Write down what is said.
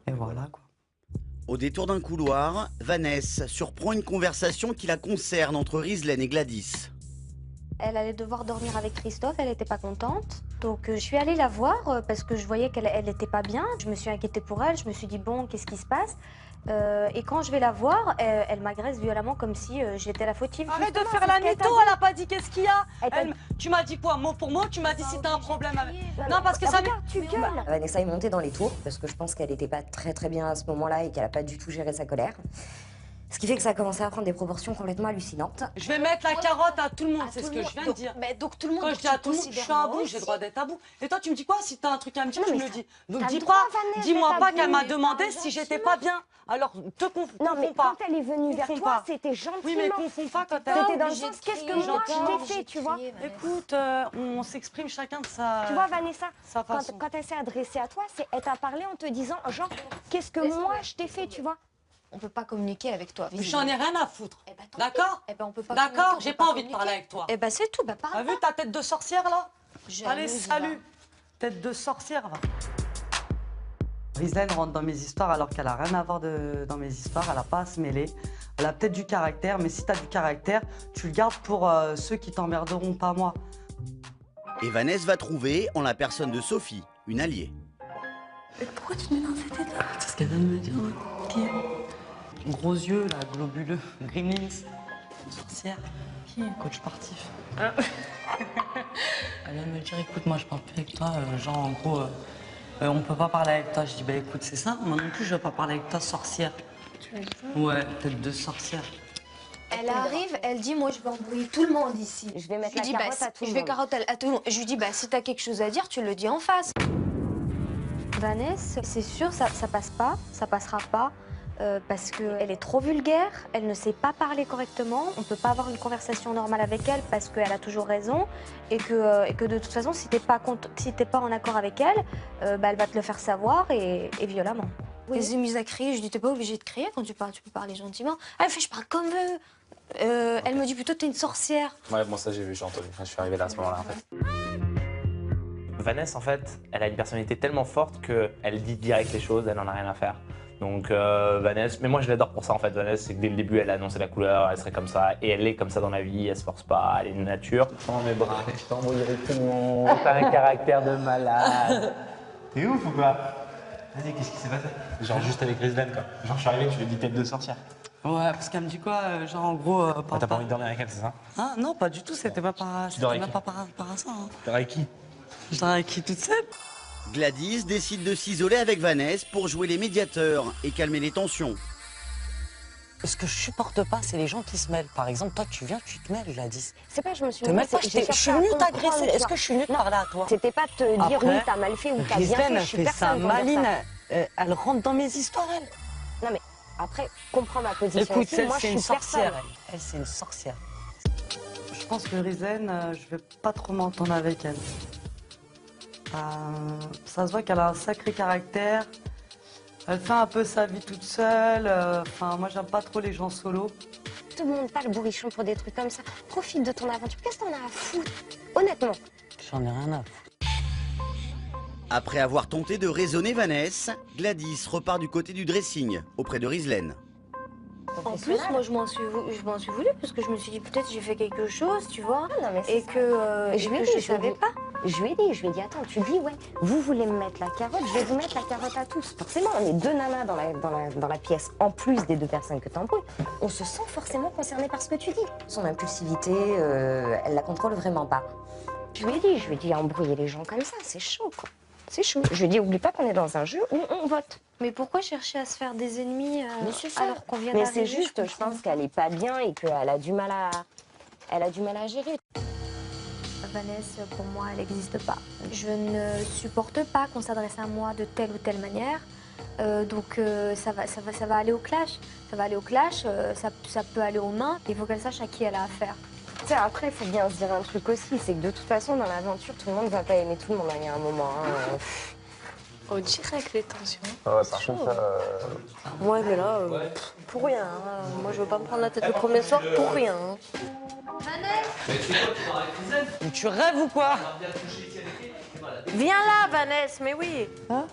Et voilà, quoi. Au détour d'un couloir, Vanessa surprend une conversation qui la concerne entre Rizlen et Gladys. Elle allait devoir dormir avec Christophe, elle n'était pas contente. Donc je suis allée la voir parce que je voyais qu'elle n'était pas bien. Je me suis inquiétée pour elle, je me suis dit bon, qu'est-ce qui se passe? Et quand je vais la voir, elle m'agresse violemment comme si j'étais la fautive. Arrête de faire la mytho, elle a pas dit qu'est-ce qu'il y a. Tu m'as dit quoi, mot pour mot? Tu m'as dit si t'as un problème avec... Non, parce que ça... Tu gueules. Vanessa est montée dans les tours parce que je pense qu'elle n'était pas très bien à ce moment-là et qu'elle n'a pas du tout géré sa colère. Ce qui fait que ça a commencé à prendre des proportions complètement hallucinantes. Je vais mettre la carotte à tout le monde, c'est ce que je viens de dire. Mais donc tout le monde. Quand je dis à tout le monde, je suis à bout, j'ai le droit d'être à bout. Et toi, tu me dis quoi? Si t'as un truc à me dire, tu me le dis. Donc dis-moi pas qu'elle m'a demandé si j'étais pas bien. Alors, te confonds pas. Non, mais quand elle est venue vers toi, c'était gentiment. Oui, mais confonds pas quand elle... C'était dans le sens, qu'est-ce que moi je t'ai fait, tu vois? Écoute, on s'exprime chacun de sa... Tu vois, Vanessa, sa façon. quand elle s'est adressée à toi, elle t'a parlé en te disant, genre, qu'est-ce que moi je t'ai fait, tu vois? On peut pas communiquer avec toi. J'en ai rien à foutre. D'accord? Eh ben on peut pas. D'accord, j'ai pas envie de parler avec toi. Eh ben c'est tout, bah parle. T'as vu ta tête de sorcière là? Allez, Jalouse, salut. Tête de sorcière, va. Rizlen rentre dans mes histoires alors qu'elle a rien à voir dans mes histoires, elle a pas à se mêler. Elle a peut-être du caractère, mais si t'as du caractère, tu le gardes pour ceux qui t'emmerderont, pas moi. Et Vanessa va trouver, en la personne de Sophie, une alliée. Mais pourquoi tu te mets dans cet état? C'est ce qu'elle vient de me dire. Qui est? Gros yeux, là, globuleux, Gremlins. Une sorcière. Qui est? Coach sportif. Elle vient de me dire, écoute, moi je parle plus avec toi, genre en gros, on peut pas parler avec toi. Je dis, bah écoute, c'est ça, moi non plus je veux pas parler avec toi, sorcière. Tu l'as dit ça? Ouais, tête de sorcière. Elle arrive, elle dit, moi je vais embrouiller tout le monde ici. Je vais mettre la carotte à tout le monde. Je vais carotte à tout le monde. Je lui dis, bah si t'as quelque chose à dire, tu le dis en face. Vanessa, c'est sûr, ça passera pas. Parce qu'elle est trop vulgaire, elle ne sait pas parler correctement, on ne peut pas avoir une conversation normale avec elle parce qu'elle a toujours raison et que de toute façon, si t'es pas en accord avec elle, bah, elle va te le faire savoir et violemment. Oui. Elle s'est mise à crier, je dis t'es pas obligée de crier quand tu parles, tu peux parler gentiment. Elle me fait je parle comme eux. Elle me dit plutôt t'es une sorcière. Ouais, bon ça j'ai entendu, je suis arrivé là à ce moment-là en fait. Vanessa en fait, elle a une personnalité tellement forte qu'elle dit direct les choses, elle n'en a rien à faire. Donc Vanessa, mais moi je l'adore pour ça en fait. Vanessa, c'est que dès le début elle a annoncé la couleur, elle serait comme ça et elle est comme ça dans la vie, elle se force pas, elle est de nature. Dans mes bras, je t'embrouillerai tout le monde, t'as un caractère de malade. T'es ouf ou quoi? Vas-y, qu'est-ce qui s'est passé? Genre juste avec Rizlen quoi. Genre je suis arrivé, tu lui dis tête de sorcière. Ouais, parce qu'elle me dit quoi, genre en gros... T'as pas envie de dormir avec elle, c'est ça? Ah non, pas du tout, c'était pas par... Tu dors avec qui? Pas par ça. Hein. Tu dors avec qui? Je dors avec qui toute seule? Gladys décide de s'isoler avec Vanessa pour jouer les médiateurs et calmer les tensions. Ce que je supporte pas, c'est les gens qui se mêlent. Par exemple, toi, tu viens, tu te mêles, Gladys. C'est pas, je me suis Te mêles pas, je suis venue t'agresser. Est-ce que je suis venue te parler à toi? C'était pas te dire Après, oui, t'as mal fait ou t'as bien fait, je suis fait ça personne pour dire maline. ça. Elle rentre dans mes histoires, elle. Non mais après, comprends ma position. Écoute, aussi. Moi, c'est je une suis sorcière. personne. Elle, c'est une sorcière. Je pense que Rizlen, je vais pas trop m'entendre avec elle. Ça se voit qu'elle a un sacré caractère. Elle fait un peu sa vie toute seule. Enfin, moi, j'aime pas trop les gens solos. Tout le monde parle bourrichon pour des trucs comme ça. Profite de ton aventure. Qu'est-ce que t'en as à foutre? Honnêtement. J'en ai rien à foutre. Après avoir tenté de raisonner Vanessa, Gladys repart du côté du dressing, auprès de Rizlen. En plus, moi je m'en suis voulu parce que je me suis dit peut-être j'ai fait quelque chose, tu vois, non, mais et que je savais pas. Je lui ai dit, attends, tu dis, ouais, vous voulez me mettre la carotte, je vais vous mettre la carotte à tous. Forcément, on est deux nanas dans la pièce, en plus des deux personnes que t'embrouilles. On se sent forcément concerné par ce que tu dis. Son impulsivité, elle la contrôle vraiment pas. Je lui ai dit, embrouiller les gens comme ça, c'est chaud, quoi. C'est chaud. Je lui ai dit, oublie pas qu'on est dans un jeu où on vote. Mais pourquoi chercher à se faire des ennemis alors qu'on vient Mais d'arriver? c'est juste, je pense qu'elle est pas bien et qu'elle a du mal à gérer. Vanessa, pour moi, elle n'existe pas. Je ne supporte pas qu'on s'adresse à moi de telle ou telle manière. Donc ça va aller au clash. Ça va aller au clash, ça peut aller aux mains. Il faut qu'elle sache à qui elle a affaire. Tu sais, après, il faut bien se dire un truc aussi, c'est que de toute façon, dans l'aventure, tout le monde va pas aimer tout le monde. Il y a un moment. Hein, On dirait que les tensions. Ouais, par contre, Ouais, mais là, pour rien. Hein. Moi, je veux pas me prendre la tête le premier soir pour rien. Hein. Tu rêves ou quoi? Viens là, Vanessa, mais oui. Hein?